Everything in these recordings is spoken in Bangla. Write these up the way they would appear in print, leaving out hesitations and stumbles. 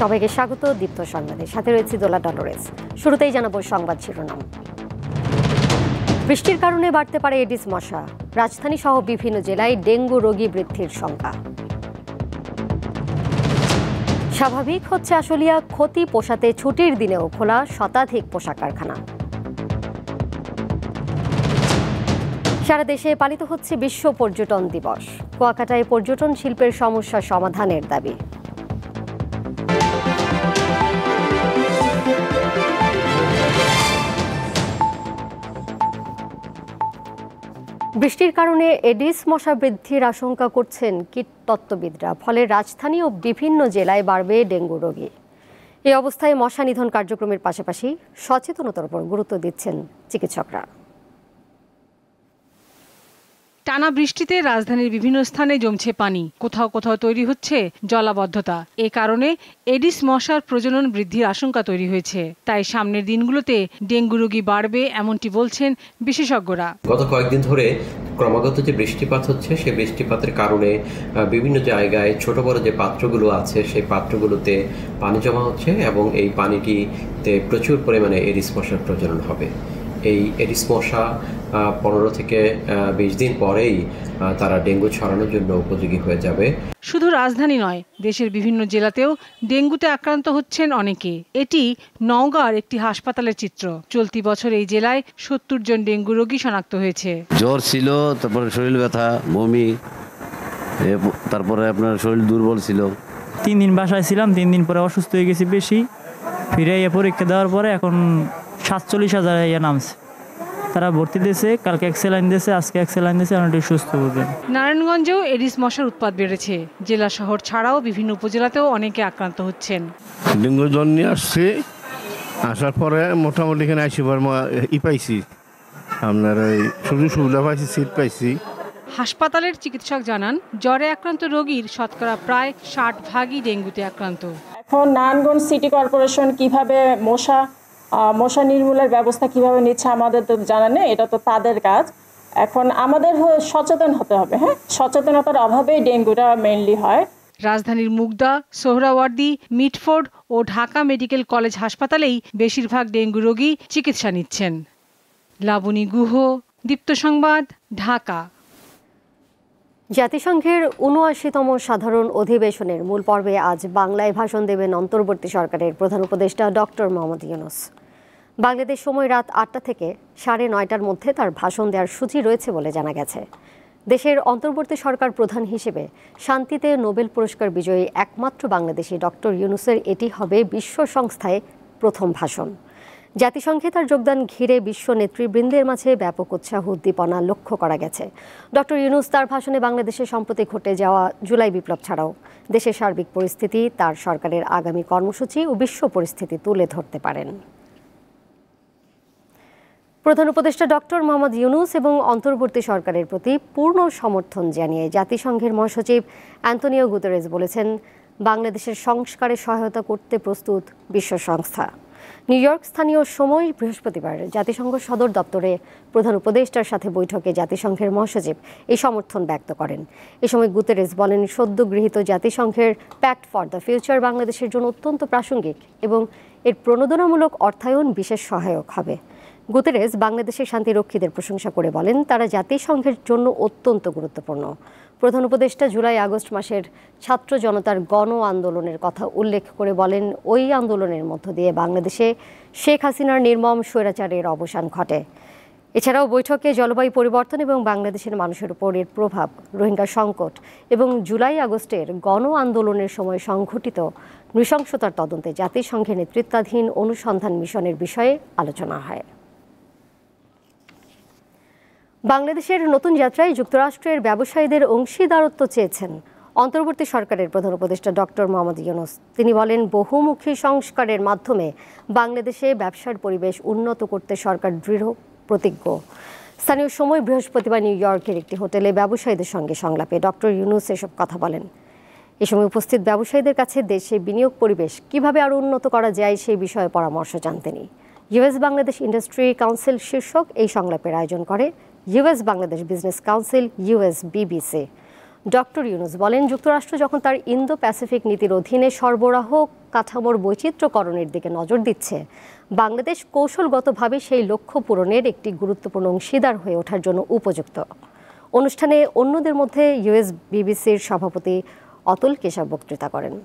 সবাইকে স্বাগত দীপ্ত সংবাদে, সাথে রয়েছে দোলা ডলোরেস। শুরুতেই জানাবো সংবাদ শিরোনাম। বৃষ্টির কারণে বাড়তে পারে এডিস মশা, রাজধানী সহ বিভিন্ন জেলায় ডেঙ্গু রোগী বৃদ্ধির শঙ্কা। স্বাভাবিক হচ্ছে আশুলিয়া, ক্ষতি পোষাতে ছুটির দিনেও খোলা শতাধিক পোশাক কারখানা। সারা দেশে পালিত হচ্ছে বিশ্ব পর্যটন দিবস, কুয়াকাটায় পর্যটন শিল্পের সমস্যা সমাধানের দাবি। বৃষ্টির কারণে এডিস মশা বৃদ্ধির আশঙ্কা করছেন কীটতত্ত্ববিদরা, ফলে রাজধানী ও বিভিন্ন জেলায় বাড়বে ডেঙ্গু রোগী। এই অবস্থায় মশা নিধন কার্যক্রমের পাশাপাশি সচেতনতার উপর গুরুত্ব দিচ্ছেন চিকিৎসকরা। টানা বৃষ্টিতে রাজধানীর বিভিন্ন স্থানে জমছে পানি, কোথাও কোথাও তৈরি হচ্ছে জলাবদ্ধতা। এ কারণে এডিস মশার প্রজনন বৃদ্ধির আশঙ্কা তৈরি হয়েছে। তাই সামনের দিনগুলোতে ডেঙ্গু রোগী বাড়বে এমনটি বলছেন বিশেষজ্ঞরা। গত কয়েকদিন ধরে ক্রমাগত যে বৃষ্টিপাত হচ্ছে, সেই বৃষ্টিপাতের কারণে বিভিন্ন জায়গায় ছোট বড় যে পাত্রগুলো আছে সেই পাত্রগুলোতে পানি জমা হচ্ছে এবং এই পানিটিতে প্রচুর পরিমাণে এডিস মশার প্রজনন হবে। এই এডিস মশা 15 থেকে 20 দিন পরেই তারা ডেঙ্গু ছড়ানোর জন্য উপযোগী হয়ে যাবে। শুধু রাজধানী নয়, দেশের বিভিন্ন জেলাতেও ডেঙ্গুতে আক্রান্ত হচ্ছেন অনেকে। এটি নওগাঁর একটি হাসপাতালের চিত্র। চলতি বছর এই জেলায় 70 জন ডেঙ্গু রোগী শনাক্ত হয়েছে। জ্বর ছিল, তারপরে শরীর ব্যথা, বমি, তারপরে আপনার শরীর দুর্বল ছিল। 3 দিন বাসায় ছিলাম, 3 দিন পরে অসুস্থ হয়ে গেছি বেশি। ফিরে পরীক্ষা দেওয়ার পরে এখন 47,000 নামছে। তারা ভর্তি দিয়েছে, কালকে এক স্যালাইন দিয়েছে, আজকে এক স্যালাইন দিয়েছে, অনেকটা সুস্থ হবেন। নারায়ণগঞ্জেও এডিস মশার উৎপাত বেড়েছে। জেলা শহর ছাড়াও বিভিন্ন উপজেলাতেও অনেকে আক্রান্ত হচ্ছেন। ডেঙ্গু জ্বর নিয়ে আসছে, আসার পরে মোটামুটি এখানে আইসিবার পাইছি, আপনার ওই সুযোগ সুবিধা পাইছি, সিট পাইছি। হাসপাতালের চিকিৎসক জানান, জ্বরে আক্রান্ত রোগীর শতকরা প্রায় 60% ডেঙ্গুতে আক্রান্ত। এখন নারায়ণগঞ্জ সিটি কর্পোরেশন কিভাবে মশা নির্মূলের ব্যবস্থা কিভাবে নিচ্ছে আমাদের তো জানা নেই, এটা তো তাদের কাজ। এখন আমাদের সচেতন হতে হবে। সচেতনতার অভাবেই ডেঙ্গুটা মেইনলি হয়। রাজধানীর মুগদা, সোহরাওয়ার্দী, মিটফোর্ড ও ঢাকা মেডিকেল কলেজ হাসপাতালেই বেশিরভাগ ডেঙ্গু রোগী চিকিৎসা নিচ্ছেন। লাবণী গুহ, দীপ্ত সংবাদ, ঢাকা। জাতিসংঘের ৭৯তম সাধারণ অধিবেশনের মূল পর্বে আজ বাংলায় ভাষণ দেবেন অন্তর্বর্তী সরকারের প্রধান উপদেষ্টা ডক্টর মোহাম্মদ ইউনূস। বাংলাদেশ সময় রাত ৮টা থেকে ৯:৩০ মধ্যে তার ভাষণ দেওয়ার সূচি রয়েছে বলে জানা গেছে। দেশের অন্তর্বর্তী সরকার প্রধান হিসেবে শান্তিতে নোবেল পুরস্কার বিজয়ী একমাত্র বাংলাদেশি ডক্টর ইউনূসের এটি হবে বিশ্ব সংস্থায় প্রথম ভাষণ। জাতিসংঘে তার যোগদান ঘিরে বিশ্ব নেতৃবৃন্দের মাঝে ব্যাপক উৎসাহ উদ্দীপনা লক্ষ্য করা গেছে। ডক্টর ইউনূস তার ভাষণে বাংলাদেশে সম্প্রতি ঘটে যাওয়া জুলাই বিপ্লব ছাড়াও দেশের সার্বিক পরিস্থিতি, তার সরকারের আগামী কর্মসূচি ও বিশ্ব পরিস্থিতি তুলে ধরতে পারেন। প্রধান উপদেষ্টা ডক্টর মোহাম্মদ ইউনূস এবং অন্তর্বর্তী সরকারের প্রতি পূর্ণ সমর্থন জানিয়ে জাতিসংঘের মহাসচিব অ্যান্তোনিও গুতেরেস বলেছেন, বাংলাদেশের সংস্কারে সহায়তা করতে প্রস্তুত বিশ্ব সংস্থা। নিউ ইয়র্ক স্থানীয় সময় বৃহস্পতিবার জাতিসংঘ সদর দপ্তরে প্রধান উপদেষ্টার সাথে বৈঠকে জাতিসংঘের মহাসচিব এই সমর্থন ব্যক্ত করেন। এ সময় গুতেরেস বলেন, সদ্য গৃহীত জাতিসংঘের প্যাক্ট ফর দ্য ফিউচার বাংলাদেশের জন্য অত্যন্ত প্রাসঙ্গিক এবং এর প্রণোদনামূলক অর্থায়ন বিশেষ সহায়ক হবে। গুতেরেস বাংলাদেশের শান্তিরক্ষীদের প্রশংসা করে বলেন, তারা জাতিসংঘের জন্য অত্যন্ত গুরুত্বপূর্ণ। প্রধান উপদেষ্টা জুলাই আগস্ট মাসের ছাত্র জনতার গণ আন্দোলনের কথা উল্লেখ করে বলেন, ওই আন্দোলনের মধ্য দিয়ে বাংলাদেশে শেখ হাসিনার নির্মম স্বৈরাচারের অবসান ঘটে। এছাড়াও বৈঠকে জলবায়ু পরিবর্তন এবং বাংলাদেশের মানুষের উপর এর প্রভাব, রোহিঙ্গা সংকট এবং জুলাই আগস্টের গণ আন্দোলনের সময় সংঘটিত নৃশংসতার তদন্তে জাতিসংঘের নেতৃত্বাধীন অনুসন্ধান মিশনের বিষয়ে আলোচনা হয়। বাংলাদেশের নতুন যাত্রায় যুক্তরাষ্ট্রের ব্যবসায়ীদের অংশীদারত্ব চেয়েছেন অন্তর্বর্তী সরকারের প্রধান উপদেষ্টা ডক্টর মোহাম্মদ ইউনূস। তিনি বলেন, বহুমুখী সংস্কারের মাধ্যমে বাংলাদেশে ব্যবসার পরিবেশ উন্নত করতে সরকার দৃঢ় প্রতিজ্ঞ। স্থানীয় সময় বৃহস্পতিবার নিউ ইয়র্কের একটি হোটেলে ব্যবসায়ীদের সঙ্গে সংলাপে ডক্টর ইউনূস এসব কথা বলেন। এ সময় উপস্থিত ব্যবসায়ীদের কাছে দেশে বিনিয়োগ পরিবেশ কিভাবে আরও উন্নত করা যায় সেই বিষয়ে পরামর্শ চান তিনি। ইউএস বাংলাদেশ ইন্ডাস্ট্রি কাউন্সিল শীর্ষক এই সংলাপের আয়োজন করে US Bangladesh business council USBBC। Doctor Yunus বলেন, যুক্তরাষ্ট্র যখন তার ইন্দো প্যাসিফিক নীতির অধীনে সরবরাহ কাঠামোর বৈচিত্র্যকরণের দিকে নজর দিচ্ছে, বাংলাদেশ কৌশলগতভাবে সেই লক্ষ্য পূরণের একটি গুরুত্বপূর্ণ অংশীদার হয়ে ওঠার জন্য উপযুক্ত। অনুষ্ঠানে অন্যদের মধ্যে ইউএস বিবিসির সভাপতি অতুল কেশব বক্তৃতা করেন।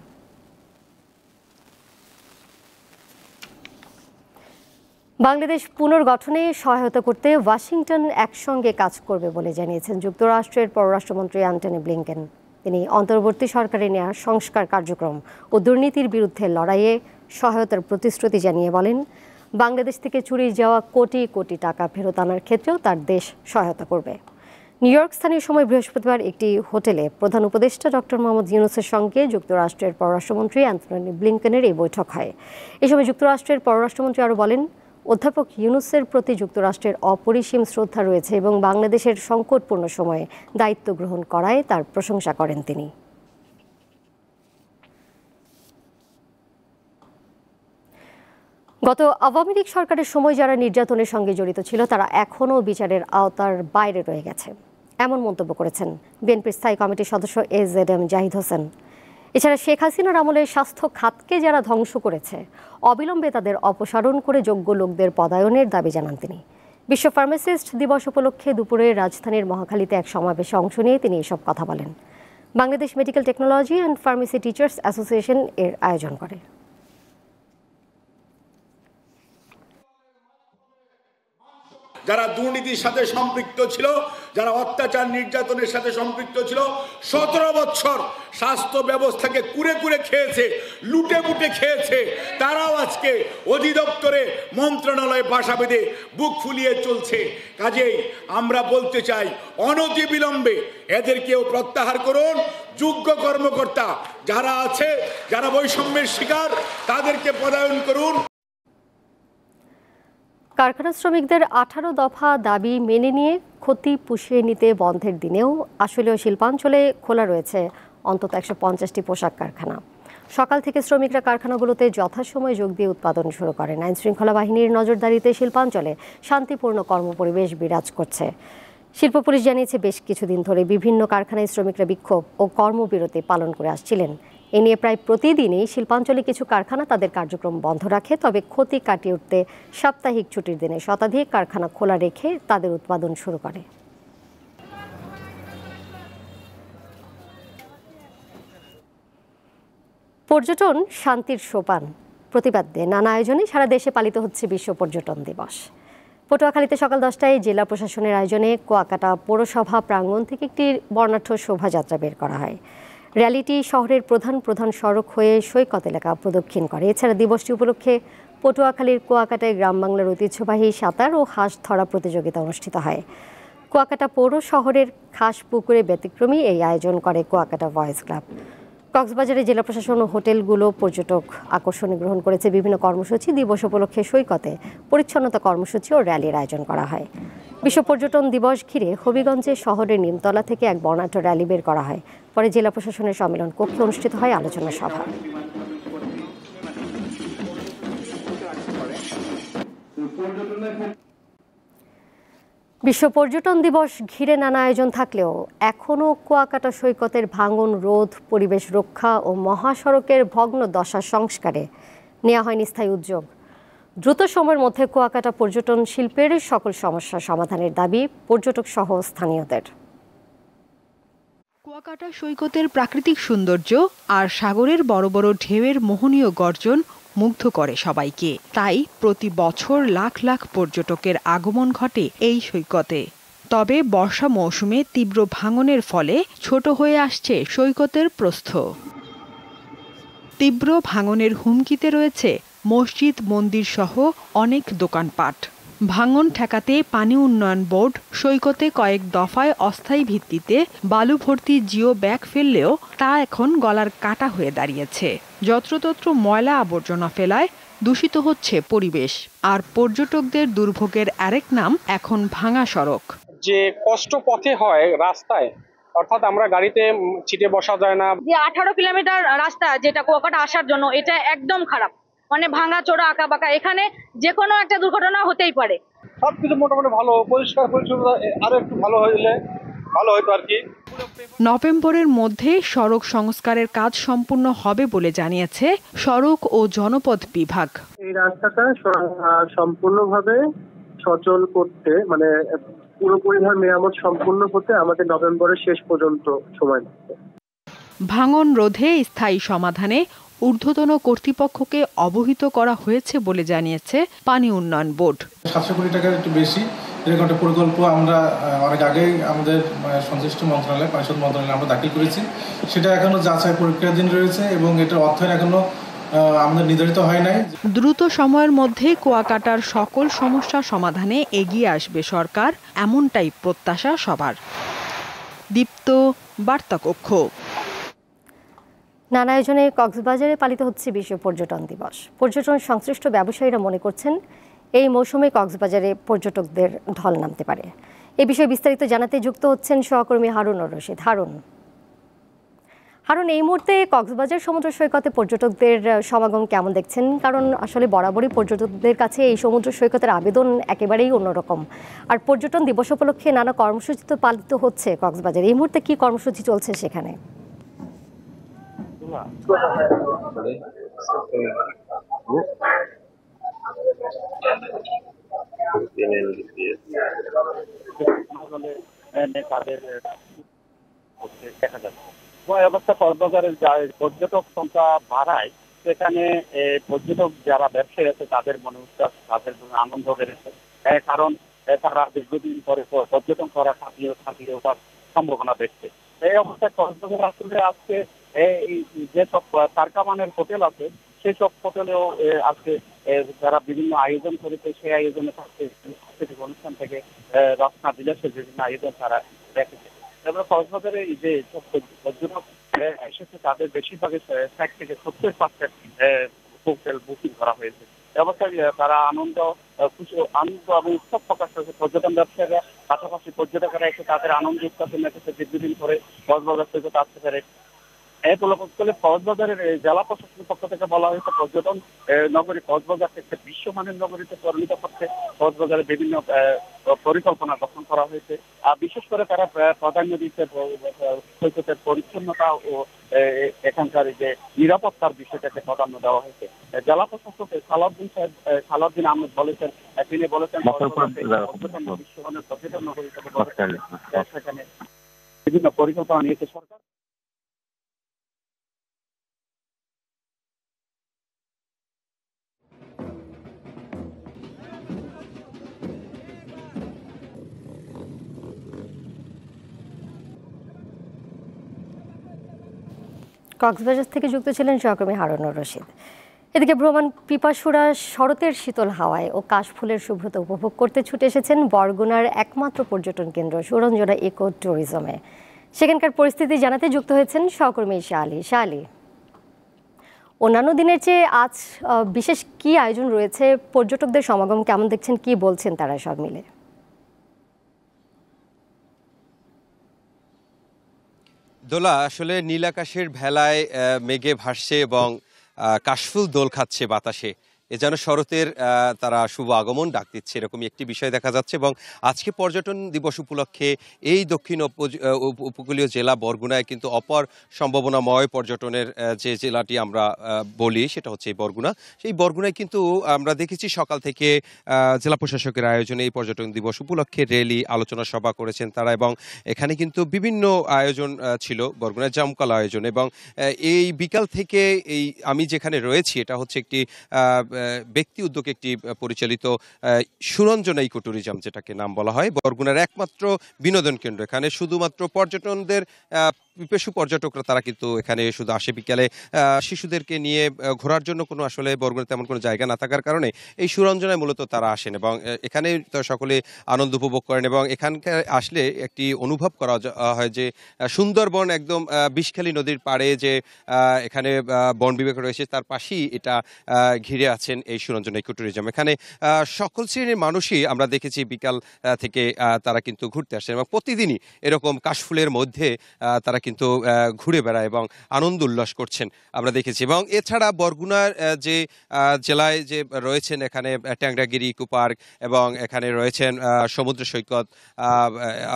বাংলাদেশ পুনর্গঠনে সহায়তা করতে ওয়াশিংটন একসঙ্গে কাজ করবে বলে জানিয়েছেন যুক্তরাষ্ট্রের পররাষ্ট্রমন্ত্রী অ্যান্টনি ব্লিংকেন। তিনি অন্তর্বর্তী সরকারে নেওয়া সংস্কার কার্যক্রম ও দুর্নীতির বিরুদ্ধে লড়াইয়ে সহায়তার প্রতিশ্রুতি জানিয়ে বলেন, বাংলাদেশ থেকে চুরি যাওয়া কোটি কোটি টাকা ফেরত আনার ক্ষেত্রেও তার দেশ সহায়তা করবে। নিউ ইয়র্ক স্থানীয় সময় বৃহস্পতিবার একটি হোটেলে প্রধান উপদেষ্টা ডক্টর মোহাম্মদ ইউনূসের সঙ্গে যুক্তরাষ্ট্রের পররাষ্ট্রমন্ত্রী অ্যান্টনি ব্লিংকেনের এই বৈঠক হয়। এ সময় যুক্তরাষ্ট্রের পররাষ্ট্রমন্ত্রী আরও বলেন, অধ্যাপক ইউনূসের প্রতি যুক্তরাষ্ট্রের অপরিসীম শ্রদ্ধা রয়েছে এবং বাংলাদেশের সংকটপূর্ণ সময়ে দায়িত্ব গ্রহণ করায় তার প্রশংসা করেন তিনি। গত আওয়ামী লীগ সরকারের সময় যারা নির্যাতনের সঙ্গে জড়িত ছিল তারা এখনও বিচারের আওতার বাইরে রয়ে গেছে, এমন মন্তব্য করেছেন বিএনপির স্থায়ী কমিটির সদস্য এজেডএম জাহিদ হোসেন। এছাড়া শেখ হাসিনার আমলে স্বাস্থ্য খাতকে যারা ধ্বংস করেছে, অবিলম্বে তাদের অপসারণ করে যোগ্য লোকদের পদায়নের দাবি জানান তিনি। বিশ্ব ফার্মাসিস্ট দিবস উপলক্ষে দুপুরে রাজধানীর মহাখালীতে এক সমাবেশে অংশ নিয়ে তিনি এসব কথা বলেন। Bangladesh medical technology and pharmacy teachers association এর আয়োজন করে। যারা দুর্নীতির সাথে সম্পৃক্ত ছিল, যারা অত্যাচার নির্যাতনের সাথে সম্পৃক্ত ছিল, 17 বছর স্বাস্থ্য ব্যবস্থাকে কুরে কুরে খেয়েছে, লুটে পুটে খেয়েছে, তারাও আজকে অধিদপ্তরে মন্ত্রণালয়ে বাসা বেঁধে বুক ফুলিয়ে চলছে। কাজেই আমরা বলতে চাই, অনতিবিলম্বে এদেরকেও প্রত্যাহার করুন। যোগ্য কর্মকর্তা যারা আছে, যারা বৈষম্যের শিকার, তাদেরকে পদায়ন করুন। কারখানা শ্রমিকদের 18 দফা দাবি মেনে নিয়ে ক্ষতি পুষিয়ে নিতে বন্ধের দিনেও আশুলিয়া শিল্পাঞ্চলে খোলা রয়েছে অন্তত 150টি পোশাক কারখানা। সকাল থেকে শ্রমিকরা কারখানাগুলোতে যথাসময়ে যোগ দিয়ে উৎপাদন শুরু করেন। আইনশৃঙ্খলা বাহিনীর নজরদারিতে শিল্পাঞ্চলে শান্তিপূর্ণ কর্মপরিবেশ বিরাজ করছে। শিল্প পুলিশ জানিয়েছে, বেশ কিছুদিন ধরে বিভিন্ন কারখানায় শ্রমিকরা বিক্ষোভ ও কর্মবিরতি পালন করে আসছিলেন। এ নিয়ে প্রায় প্রতিদিনই শিল্পাঞ্চলে কিছু কারখানা তাদের কার্যক্রম বন্ধ রাখে। তবে ক্ষতি কাটিয়ে উঠতে সাপ্তাহিক ছুটির দিনে শতাধিক কারখানা খোলা রেখে তাদের উৎপাদন শুরু করে। পর্যটন শান্তির সোপান প্রতিপাদ্যে নানা আয়োজনে সারা দেশে পালিত হচ্ছে বিশ্ব পর্যটন দিবস। পটুয়াখালীতে সকাল 10টায় জেলা প্রশাসনের আয়োজনে কুয়াকাটা পৌরসভা প্রাঙ্গণ থেকে একটি বর্ণাঢ্য শোভাযাত্রা বের করা হয়। র্যালিটি শহরের প্রধান সড়ক হয়ে সৈকত এলাকা প্রদক্ষিণ করে। এছাড়া দিবসটি উপলক্ষে পটুয়াখালীর কুয়াকাটায় গ্রাম বাংলার ঐতিহ্যবাহী সাঁতার ও হাঁস ধরা প্রতিযোগিতা অনুষ্ঠিত হয়। কুয়াকাটা পৌর শহরের খাস পুকুরে ব্যতিক্রমী এই আয়োজন করে কুয়াকাটা ভয়েস ক্লাব। কক্সবাজারে জেলা প্রশাসন ও হোটেলগুলো পর্যটক আকর্ষণে গ্রহণ করেছে বিভিন্ন কর্মসূচি। দিবস উপলক্ষে সৈকতে পরিচ্ছন্নতা কর্মসূচি ও র্যালির আয়োজন করা হয়। বিশ্ব পর্যটন দিবস ঘিরে হবিগঞ্জে শহরের নিমতলা থেকে এক বর্ণাঢ্য র্যালি বের করা হয়। পরে জেলা প্রশাসনের সম্মেলন কক্ষে অনুষ্ঠিত হয় আলোচনা সভা। বিশ্ব পর্যটন দিবস ঘিরে নানা আয়োজন থাকলেও এখনও কুয়াকাটা সৈকতের ভাঙন রোধ, পরিবেশ রক্ষা ও মহাসড়কের ভগ্ন দশা সংস্কারে নেওয়া হয়নি স্থায়ী উদ্যোগ। দ্রুত সময়ের মধ্যে কুয়াকাটা পর্যটন শিল্পের সকল সমস্যা সমাধানের দাবি পর্যটক সহ স্থানীয়দের। কুয়াকাটা সৈকতের প্রাকৃতিক সৌন্দর্য আর সাগরের বড় বড় ঢেউয়ের মোহনীয় গর্জন মুগ্ধ করে সবাইকে। তাই প্রতি বছর লাখ লাখ পর্যটকের আগমন ঘটে এই সৈকতে। তবে বর্ষা মৌসুমে তীব্র ভাঙনের ফলে ছোট হয়ে আসছে সৈকতের প্রস্থ। তীব্র ভাঙনের হুমকিতে রয়েছে মসজিদ, মন্দির সহ অনেক দোকানপাট। ভাঙন ঠেকাতে পানি উন্নয়ন বোর্ড সৈকতে কয়েক দফায় অস্থায়ী ভিত্তিতে বালু ভর্তি জিও ব্যাগ ফেললেও তা এখন গলার কাটা হয়ে দাঁড়িয়েছে। যত্রতত্র ময়লা আবর্জনা ফেলায় দূষিত হচ্ছে পরিবেশ। আর পর্যটকদের দুর্ভোগের আরেক নাম এখন ভাঙা সড়ক। যে কষ্ট পথে হয় রাস্তায়, অর্থাৎ আমরা গাড়িতে সিটে বসা যায় না। যে 18 কিলোমিটার রাস্তা যেটা কুয়াকাটা আসার জন্য, এটা একদম খারাপ, মানে ভাঙা চোরা আঁকা বাঁকা। এখানে যে কোনো একটা দুর্ঘটনা হতেই পারে। সবকিছু মোটামুটি ভালো, পরিষ্কার পরিচ্ছন্নতা আরো একটু ভালো হলে ভালো হতো আর কি। নভেম্বরের মধ্যে সড়ক সংস্কারের কাজ সম্পূর্ণ হবে বলে জানিয়েছে সড়ক ও জনপথ বিভাগ। এই রাস্তাটা সম্পূর্ণভাবে সচল করতে মানে পুরোপরিভাবে মেরামত সম্পূর্ণ হতে আমাদের নভেম্বরের শেষ পর্যন্ত সময় লাগবে। ভাঙন রোধে স্থায়ী সমাধানে ঊর্ধ্বতন কর্তৃপক্ষকে অবহিত করা হয়েছে বলে জানিয়েছে পানি উন্নয়ন বোর্ড। 700 কোটি টাকার একটু বেশি এরকম একটা প্রকল্প আমরা অনেক আগেই আমাদের সংশ্লিষ্ট মন্ত্রণালয় পরিষদ মন্ত্রণালয়ে আমরা দাখিল করেছি। সেটা এখনো যাচাই পরীক্ষাধীন রয়েছে এবং এটার অর্থায়ন এখনো আমাদের নির্ধারিত হয় নাই। দ্রুত সময়ের মধ্যে কুয়াকাটার সকল সমস্যা সমাধানে এগিয়ে আসবে সরকার, এমনটাই প্রত্যাশা সবার। দীপ্ত, বার্তা কক্ষ। নানা আয়োজনে কক্সবাজারে পালিত হচ্ছে বিশ্ব পর্যটন দিবস। পর্যটন সংশ্লিষ্ট ব্যবসায়ীরা মনে করছেন এই মৌসুমে কক্সবাজারে পর্যটকদের ঢল নামতে পারে। এ বিষয়ে বিস্তারিত জানাতে যুক্ত হচ্ছেন সহকর্মী হারুনুর রশিদ। হারুন, এই মুহূর্তে কক্সবাজার সমুদ্র সৈকতে পর্যটকদের সমাগম কেমন দেখছেন? কারণ আসলে বরাবরই পর্যটকদের কাছে এই সমুদ্র সৈকতের আবেদন একেবারেই অন্যরকম। আর পর্যটন দিবস উপলক্ষে নানা কর্মসূচি তো পালিত হচ্ছে কক্সবাজারে। এই মুহূর্তে কি কর্মসূচি চলছে সেখানে? অবস্থা কক্সবাজারের পর্যটক সংখ্যা বাড়ায়, সেখানে পর্যটক যারা ব্যবসায়ী আছে তাদের মনে উচ্ছ্বাস, তাদের আনন্দ বেড়েছে। কারণ তারা দীর্ঘদিন পরে পর্যটন করা থাকিয়ে ওঠার সম্ভাবনা দেখছে। এই অবস্থায় কক্সবাজার আসলে আজকে যেসব তারকামানের হোটেল আছে সেসব হোটেলেও আজকে যারা বিভিন্ন আয়োজন করেছে সেই আয়োজনে সাংস্কৃতিক অনুষ্ঠান থেকে রচনা বিলাসের বিভিন্ন আয়োজন তারা রেখেছে। এবার কক্সবাজারে যে পর্যটক এসেছে তাদের বেশিরভাগই 60 থেকে 70% হোটেল বুকিং করা হয়েছে। অবস্থায় তারা আনন্দ এবং উৎসব প্রকাশ করেছে পর্যটন ব্যবসায়ীরা, পাশাপাশি পর্যটকেরা এসে তাদের আনন্দ উৎসবে মেতেছে দীর্ঘদিন ধরে কক্সবাজার থেকে আসতে পারে। এই উপলক্ষে কক্সবাজারের জেলা প্রশাসনের পক্ষ থেকে বলা হয়েছে পর্যটন নগরী কক্সবাজারকে একটা বিশ্বমানের নগরীতে পরিণত করতে কক্সবাজারে বিভিন্ন পরিকল্পনা গঠন করা হয়েছে। আর বিশেষ করে তারা প্রাধান্য দিচ্ছে সৈকতের পরিচ্ছন্নতা ও এখানকার যে নিরাপত্তার বিষয়টাকে প্রাধান্য দেওয়া হয়েছে। জেলা প্রশাসক সালাউদ্দিন আহমেদ বলেছেন, তিনি বলেছেন পর্যটন বিশ্বমানের পর্যটন নগরী সেখানে বিভিন্ন পরিকল্পনা নিয়েছে সরকার। কক্সবাজার থেকে যুক্ত ছিলেন সহকর্মী হারুনুর রশিদ। এদিকে ভ্রমণ পিপাসুরা শরতের শীতল হাওয়ায় ও কাশফুলের শুভ্রতা উপভোগ করতে ছুটে এসেছেন বরগুনার একমাত্র পর্যটন কেন্দ্র সুরঞ্জনা ইকো ট্যুরিজমে। সেখানকার পরিস্থিতি জানাতে যুক্ত হয়েছেন সহকর্মী শালি। অন্যান্য দিনের চেয়ে আজ বিশেষ কি আয়োজন রয়েছে? পর্যটকদের সমাগম কেমন দেখছেন? কি বলছেন তারা সব মিলে? দোলা, আসলে নীল আকাশের ভেলায় মেঘে ভাসছে এবং কাশফুল দোল খাচ্ছে বাতাসে। এ যেন শরতের তারা শুভ আগমন ডাক দিচ্ছে, এরকমই একটি বিষয় দেখা যাচ্ছে। এবং আজকে পর্যটন দিবস উপলক্ষে এই দক্ষিণ উপকূলীয় জেলা বরগুনায় কিন্তু অপর সম্ভাবনাময় পর্যটনের যে জেলাটি আমরা বলি সেটা হচ্ছে এই বরগুনা। সেই বরগুনায় কিন্তু আমরা দেখেছি সকাল থেকে জেলা প্রশাসকের আয়োজনে এই পর্যটন দিবস উপলক্ষে র্যালি, আলোচনা সভা করেছেন তারা। এবং এখানে কিন্তু বিভিন্ন আয়োজন ছিল বরগুনার জামকাল আয়োজন। এবং এই বিকাল থেকে এই আমি যেখানে রয়েছি এটা হচ্ছে একটি ব্যক্তি উদ্যোগে একটি পরিচালিত সুরঞ্জনা ইকো ট্যুরিজম, যেটাকে নাম বলা হয়, বরগুনার একমাত্র বিনোদন কেন্দ্র। এখানে শুধুমাত্র পর্যটনদের পিপাসু পর্যটকরা তারা কিন্তু এখানে শুধু আসে বিকালে। শিশুদেরকে নিয়ে ঘোরার জন্য কোনো আসলে বরগুনায় তেমন কোনো জায়গা না থাকার কারণে এই সুরঞ্জনায় মূলত তারা আসেন এবং এখানে সকলে আনন্দ উপভোগ করেন। এবং এখানকার আসলে একটি অনুভব করা হয় যে সুন্দরবন একদম বিষখালী নদীর পাড়ে যে এখানে বন বিভাগ রয়েছে তার পাশেই এটা ঘিরে আছেন এই সুরঞ্জনা ইকো ট্যুরিজম। এখানে সকল শ্রেণীর মানুষই আমরা দেখেছি বিকাল থেকে তারা কিন্তু ঘুরতে আসেন এবং প্রতিদিনই এরকম কাশফুলের মধ্যে তারা কিন্তু ঘুরে বেড়ায় এবং আনন্দ উল্লাস করছেন আমরা দেখেছি। এবং এছাড়া বরগুনার যে জেলায় যে রয়েছেন এখানে ট্যাংরাগিরি ইকো পার্ক এবং এখানে রয়েছেন সমুদ্র সৈকত,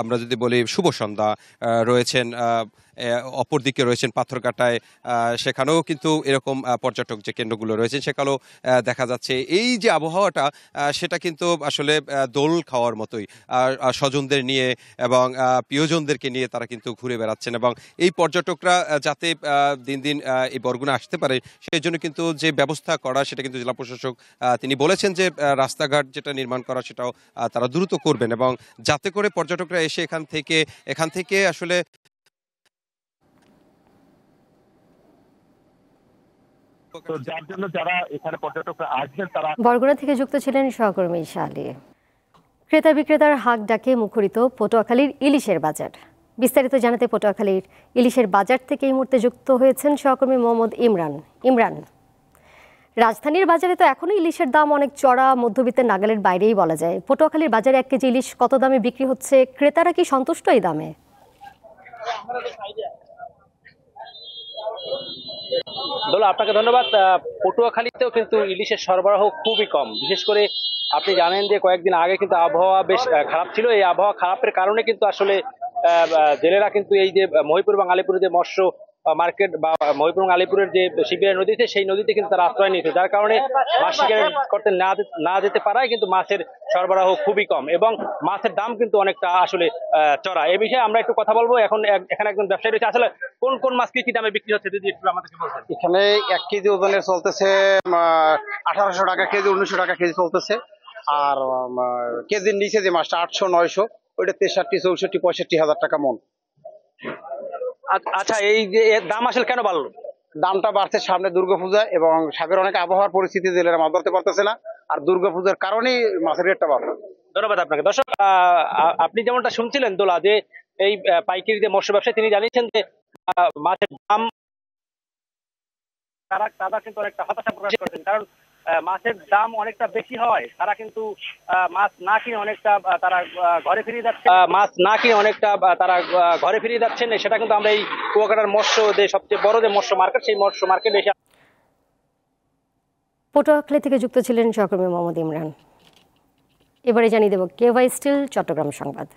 আমরা যদি বলি শুভ সন্ধ্যা রয়েছেন, অপরদিকে রয়েছেন পাথরঘাটায়, সেখানেও কিন্তু এরকম পর্যটক যে কেন্দ্রগুলো রয়েছে সেখানেও দেখা যাচ্ছে এই যে আবহাওয়াটা সেটা কিন্তু আসলে দোল খাওয়ার মতোই, স্বজনদের নিয়ে এবং প্রিয়জনদেরকে নিয়ে তারা কিন্তু ঘুরে বেড়াচ্ছেন। এবং এই পর্যটকরা যাতে দিন দিন এই বরগুনা আসতে পারে সেই জন্য কিন্তু যে ব্যবস্থা করা সেটা কিন্তু জেলা প্রশাসক তিনি বলেছেন যে রাস্তাঘাট যেটা নির্মাণ করা সেটাও তারা দ্রুত করবেন এবং যাতে করে পর্যটকরা এসে এখান থেকে আসলে যার জন্য যারা এখানে পর্যটকরা আসবেন তারা। বরগুনা থেকে যুক্ত ছিলেন সহকর্মী শালী। ক্রেতা বিক্রেতার হাক ডাকে মুখরিত পটুয়াখালীর ইলিশের বাজার। বিস্তারিত জানাতে পটুয়াখালীর ইলিশের বাজার থেকে এই মুহূর্তে যুক্ত হয়েছেন সহকর্মী মোহাম্মদ ইমরান। রাজধানীর বাজারে তো এখনো ইলিশের দাম অনেক চড়া, মধ্যবিত্তের নাগালের বাইরেই বলা যায়। পটুয়াখালীর বাজারে 1 কেজি ইলিশ কত দামে বিক্রি হচ্ছে? ক্রেতারা কি সন্তুষ্ট এই দামে? দোলা, আপনাকে ধন্যবাদ। পটুয়াখালীতেও কিন্তু ইলিশের সরবরাহ খুবই কম। বিশেষ করে আপনি জানেন যে কয়েকদিন আগে কিন্তু আবহাওয়া বেশ খারাপ ছিল। এই আবহাওয়া খারাপের কারণে কিন্তু আসলে জেলেরা কিন্তু এই যে মহিপুর এবং আলিপুরের যে মৎস্য মার্কেট বা মহিপুর এবং আলিপুরের যে শিবিরের নদীতে, সেই নদীতে কিন্তু তারা আশ্রয় নিয়েছে, যার কারণে মাছ শিকার করতে না যেতে পারায় কিন্তু মাছের সরবরাহ খুবই কম এবং মাছের দাম কিন্তু অনেকটা আসলে চড়া। এই বিষয়ে আমরা একটু কথা বলবো। এখানে একজন ব্যবসায়ী রয়েছে। আসলে কোন কোন মাছ কি দামে বিক্রি হচ্ছে যদি একটু আমাদেরকে বলতেন। এখানে 1 কেজি ওজনের চলতেছে 1800 টাকা কেজি, 1900 টাকা কেজি চলতেছে। আর কেজির নিচে যে মাছটা 800 900 ওইটা 63 64 65 হাজার টাকা মন। আচ্ছা, এই যে দাম আসলে কেন বাড়লো? দামটা বাড়ছে সামনে দুর্গাপূজা এবং সাগরে অনেক আবহাওয়ার পরিস্থিতি, জেলেরা মাছ ধরতে পারতেছে না, আর দুর্গাপূজার কারণেই মাছের রেটটা বাড়ছে। ধন্যবাদ আপনাকে। দর্শক, আপনি যেমনটা শুনছিলেন দোলা, যে এই পাইকারি যে মৎস্য ব্যবসায়ী তিনি জানিয়েছেন যে মাছের দাম, তারা কিন্তু অনেকটা হতাশা প্রকাশ করছেন, কারণ মাছের দাম অনেকটা বেশি হয়। তারা কিন্তু মাছ না কিনে অনেকটা তারা ঘরে ফিরিয়ে যাচ্ছেন। সেটা কিন্তু আমরা এই কুয়াকাটার মৎস্য যে সবচেয়ে বড় যে মৎস্য মার্কেট, সেই মৎস্য মার্কেটে এসে। পটুয়াখালী থেকে যুক্ত ছিলেন সহকর্মী মোহাম্মদ ইমরান। এবারে জানিয়ে দেব কেওয়াই স্টিল চট্টগ্রাম সংবাদ।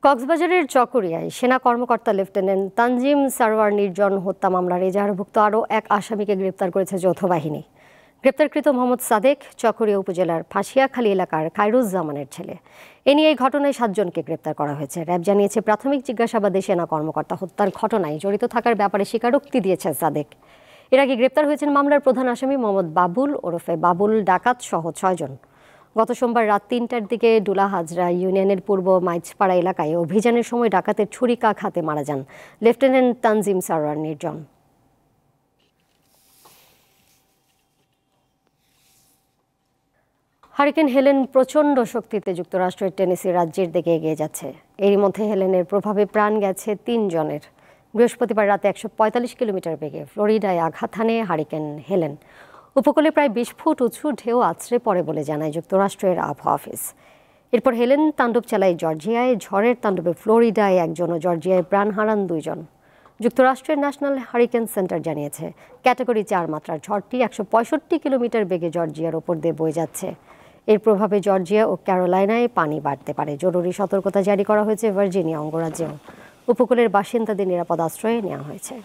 কক্সবাজারের চকরিয়ায় সেনা কর্মকর্তা লেফটেন্যান্ট তানজিম সারওয়ার নির্জন হত্যা মামলার এজাহারভুক্ত আরও এক আসামিকে গ্রেপ্তার করেছে যৌথ বাহিনী। গ্রেপ্তারকৃত মোহাম্মদ সাদেক চকরিয়া উপজেলার ফাঁসিয়াখালী এলাকার খায়রুজ্জামানের ছেলে। এ নিয়ে এই ঘটনায় 7 জনকে গ্রেপ্তার করা হয়েছে। র্যাব জানিয়েছে, প্রাথমিক জিজ্ঞাসাবাদে সেনা কর্মকর্তা হত্যার ঘটনায় জড়িত থাকার ব্যাপারে স্বীকারোক্তি দিয়েছে সাদেক। এর আগে গ্রেপ্তার হয়েছেন মামলার প্রধান আসামি মোহাম্মদ বাবুল ওরফে বাবুল ডাকাত সহ 6 জন। গত সোমবার রাত 3টার দিকে ডুলা হাজরা ইউনিয়নের পূর্ব মাইজপাড়া এলাকায় অভিযানের সময় ডাকাতের ছুরিকাঘাতে মারা যান লেফটেন্যান্ট তানজিম সারওয়ার নির্জন। হারিকেন হেলেন প্রচণ্ড শক্তিতে যুক্তরাষ্ট্রের টেনেসি রাজ্যের দিকে এগিয়ে যাচ্ছে। এরই মধ্যে হেলেনের প্রভাবে প্রাণ গেছে 3 জনের। বৃহস্পতিবার রাতে 145 কিলোমিটার বেগে ফ্লোরিডায় আঘাত হানে হারিকেন হেলেন। উপকূলে প্রায় 20 ফুট উঁচু ঢেউ আছড়ে পড়ে বলে জানায় যুক্তরাষ্ট্রের আবহাওয়া অফিস। এরপর হেলেন তাণ্ডব চালায় জর্জিয়ায়। ঝড়ের তাণ্ডবে ফ্লোরিডায় 1 জন ও জর্জিয়ায় প্রাণ হারান 2 জন। যুক্তরাষ্ট্রের ন্যাশনাল হারিকেন সেন্টার জানিয়েছে, ক্যাটাগরি 4 মাত্রার ঝড়টি 165 কিলোমিটার বেগে জর্জিয়ার ওপর দিয়ে বয়ে যাচ্ছে। এর প্রভাবে জর্জিয়া ও ক্যারোলাইনায় পানি বাড়তে পারে। জরুরি সতর্কতা জারি করা হয়েছে ভার্জিনিয়া অঙ্গরাজ্যেও। উপকূলের বাসিন্দাদের নিরাপদ আশ্রয়ে নেওয়া হয়েছে।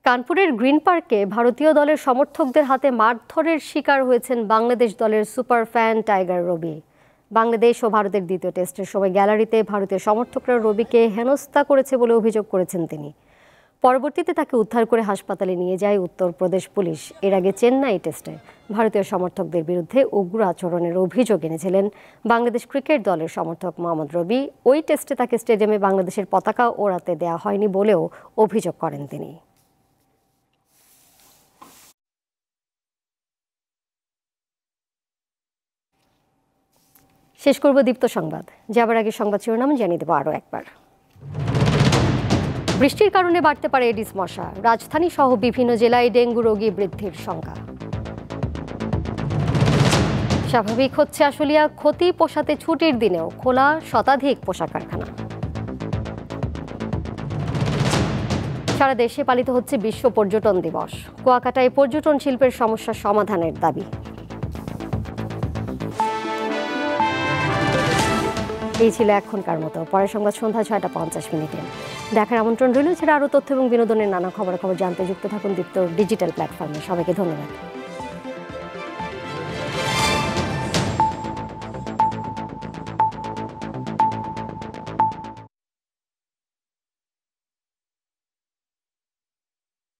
কানপুরের গ্রিন পার্কে ভারতীয় দলের সমর্থকদের হাতে মারধরের শিকার হয়েছেন বাংলাদেশ দলের সুপার ফ্যান টাইগার রবি। বাংলাদেশ ও ভারতের দ্বিতীয় টেস্টের সময় গ্যালারিতে ভারতীয় সমর্থকরা রবিকে হেনস্থা করেছে বলে অভিযোগ করেছেন তিনি। পরবর্তীতে তাকে উদ্ধার করে হাসপাতালে নিয়ে যায় উত্তরপ্রদেশ পুলিশ। এর আগে চেন্নাই টেস্টে ভারতীয় সমর্থকদের বিরুদ্ধে উগ্র আচরণের অভিযোগ এনেছিলেন বাংলাদেশ ক্রিকেট দলের সমর্থক মোহাম্মদ রবি। ওই টেস্টে তাকে স্টেডিয়ামে বাংলাদেশের পতাকা ওড়াতে দেওয়া হয়নি বলেও অভিযোগ করেন তিনি। শেষ করব দীপ্ত সংবাদ। যাবার আগে সংবাদ শিরোনাম জানিয়ে দেব আরও একবার। বৃষ্টির কারণে বাড়তে পারে এডিস মশা। রাজধানী সহ বিভিন্ন জেলায় ডেঙ্গু রোগী বৃদ্ধির শঙ্কা। স্বাভাবিক হচ্ছে আশুলিয়া, ক্ষতি পোষাতে ছুটির দিনেও খোলা শতাধিক পোশাক কারখানা। সারা দেশে পালিত হচ্ছে বিশ্ব পর্যটন দিবস। কুয়াকাটায় পর্যটন শিল্পের সমস্যা সমাধানের দাবি। এই ছিল এখনকার মতো। পরের সংবাদ সন্ধ্যা ৬টা ৫০ দেখার আমন্ত্রণ রইল। এছাড়া আরও তথ্য এবং বিনোদনের নানা খবরাখবর জানতে যুক্ত থাকুন দীপ্ত ডিজিটাল প্ল্যাটফর্মে। সবাইকে ধন্যবাদ।